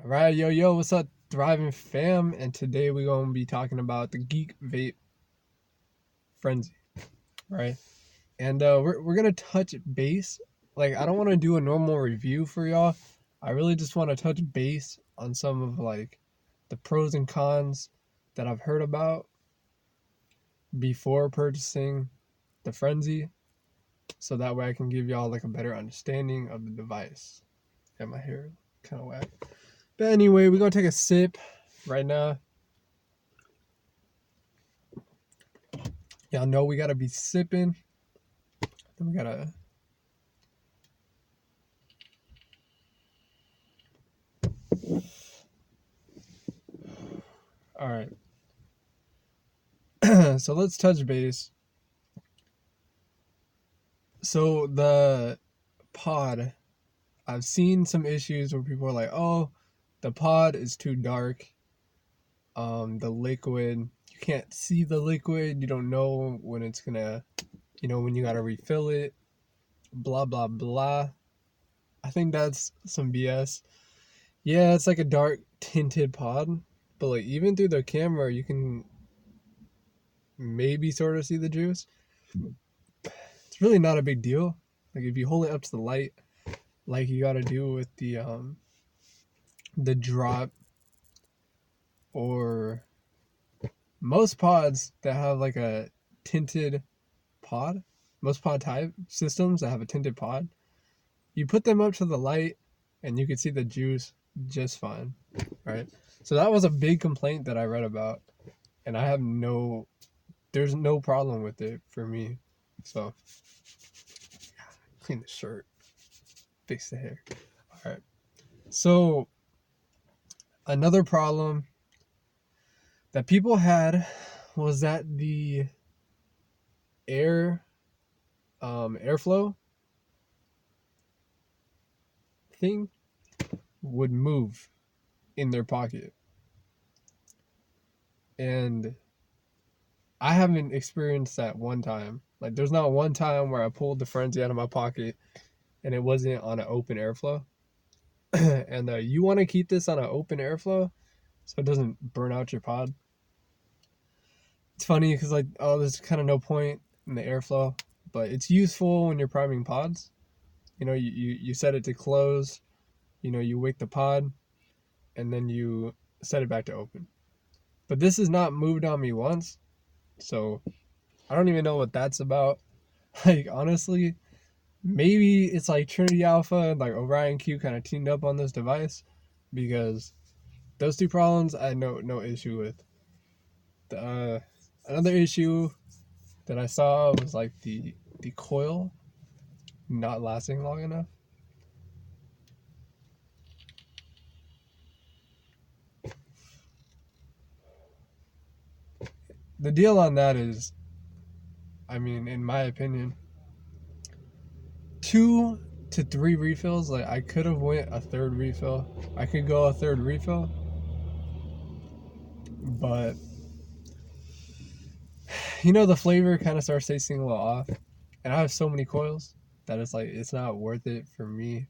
Right, yo, what's up, thriving fam? And today we're gonna be talking about the GeekVape frenzy, right? And we're gonna touch base. Like, I don't want to do a normal review for y'all. I really just want to touch base on some of like the pros and cons that I've heard about before purchasing the frenzy, so that way I can give y'all like a better understanding of the device. And my hair kind of whack. But anyway, we're gonna take a sip right now. Y'all know we gotta be sipping. Then we gotta. All right. So let's touch base. So the pod, I've seen some issues where people are like, "Oh, the pod is too dark. The liquid, you can't see the liquid. You don't know when it's gonna, when you gotta refill it. Blah blah blah." I think that's some BS. Yeah, it's like a dark tinted pod, but like even through the camera, you can maybe sort of see the juice. It's really not a big deal. Like if you hold it up to the light, like you got to do with the drop, or most pods that have like a tinted pod, most pod type systems that have a tinted pod, you put them up to the light and you can see the juice just fine, right? So that was a big complaint that I read about, and there's no problem with it for me. So clean the shirt, fix the hair. All right. So another problem that people had was that the airflow thing would move in their pocket. And I haven't experienced that one time. Like there's not one time where I pulled the frenzy out of my pocket and it wasn't on an open airflow. And you want to keep this on an open airflow so it doesn't burn out your pod. It's funny because like, oh, there's kind of no point in the airflow, but it's useful when you're priming pods. You set it to close, you wake the pod, and then you set it back to open. But this has not moved on me once, so I don't even know what that's about. Like, honestly, maybe it's like Trinity Alpha and like Orion Q kind of teamed up on this device, because those two problems I had no issue with. Another issue that I saw was like the coil not lasting long enough. The deal on that is, I mean, in my opinion, 2 to 3 refills. Like I could have went a third refill. I could go a third refill, but the flavor kind of starts tasting a little off. And I have so many coils that it's like it's not worth it for me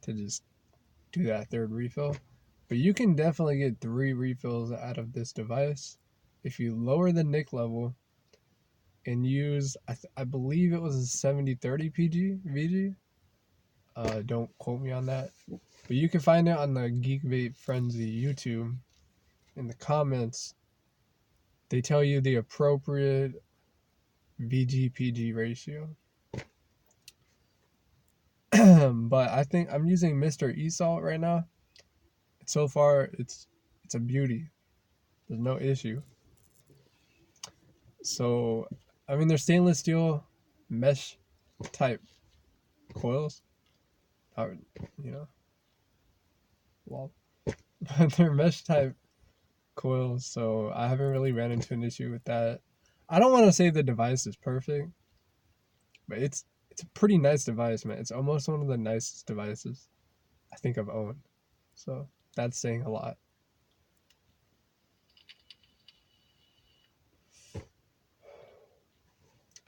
to just do that third refill. But you can definitely get 3 refills out of this device if you lower the NIC level and use, I believe it was a 7030 PG VG. Don't quote me on that, but you can find it on the GeekVape Frenzy YouTube. In the comments, they tell you the appropriate VG-PG ratio. But I think I'm using Mr. E-Salt right now. So far, it's a beauty. There's no issue. So, I mean, they're stainless steel mesh type coils. Well, but they're mesh type coils, so I haven't really ran into an issue with that. I don't want to say the device is perfect, but it's a pretty nice device, man. It's almost one of the nicest devices I think I've owned. So that's saying a lot.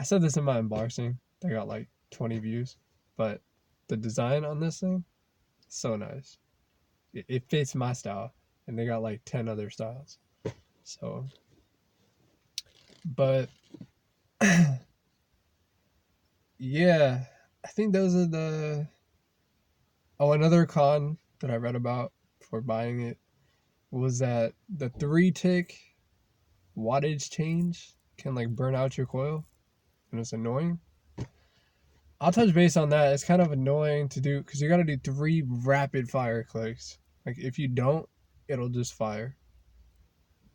I said this in my unboxing. They got like 20 views, but the design on this thing, so nice. it fits my style, and they got like 10 other styles. So, but yeah, I think those are the. Oh, another con that I read about for buying it was that the 3-tick wattage change can like burn out your coil, and it's annoying. I'll touch base on that. It's kind of annoying to do because you got to do 3 rapid fire clicks. Like if you don't, it'll just fire,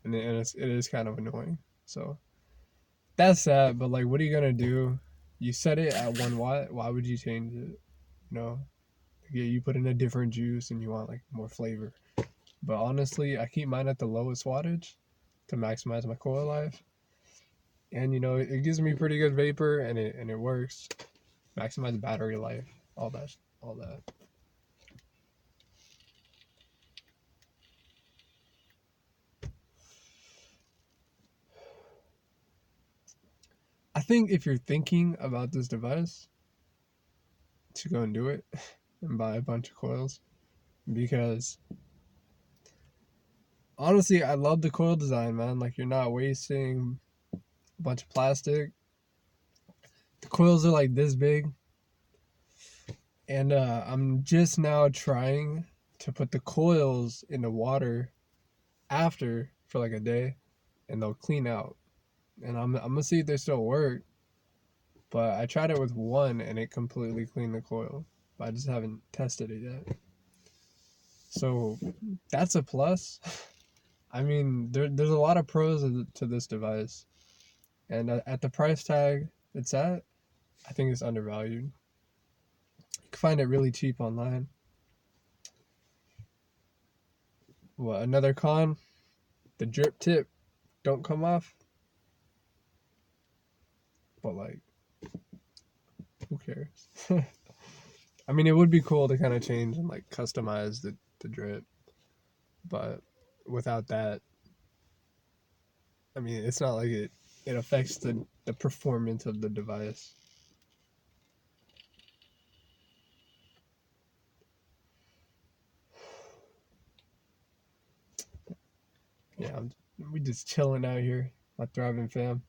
and it is kind of annoying. So that's sad. But like, what are you gonna do? You set it at 1 watt. Why would you change it? You know, yeah, you put in a different juice and you want like more flavor. But honestly, I keep mine at the lowest wattage to maximize my coil life, and you know it gives me pretty good vapor, and it works. Maximize battery life, all that, all that. I think if you're thinking about this device, to go and do it and buy a bunch of coils, because honestly, I love the coil design, man. Like you're not wasting a bunch of plastic. The coils are like this big, and I'm just now trying to put the coils in the water after for like a day, and they'll clean out. And I'm gonna see if they still work. But I tried it with one, and it completely cleaned the coil. But I just haven't tested it yet. So that's a plus. I mean, there's a lot of pros to this device, and at the price tag it's at, I think it's undervalued. You can find it really cheap online. Well, another con, the drip tip don't come off. But like, who cares? I mean, it would be cool to kind of change and like customize the drip, but without that, I mean, it's not like it affects the performance of the device. Yeah, we just chilling out here, my thriving fam.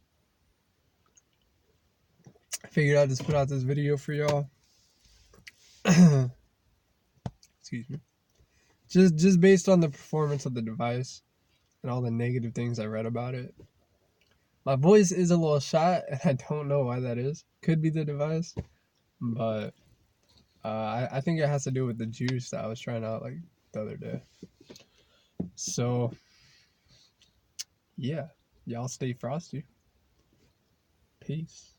I figured I'd just put out this video for y'all. Excuse me. Just based on the performance of the device and all the negative things I read about it. My voice is a little shot, and I don't know why that is. Could be the device, but I think it has to do with the juice that I was trying out like the other day. So yeah, y'all stay frosty. Peace.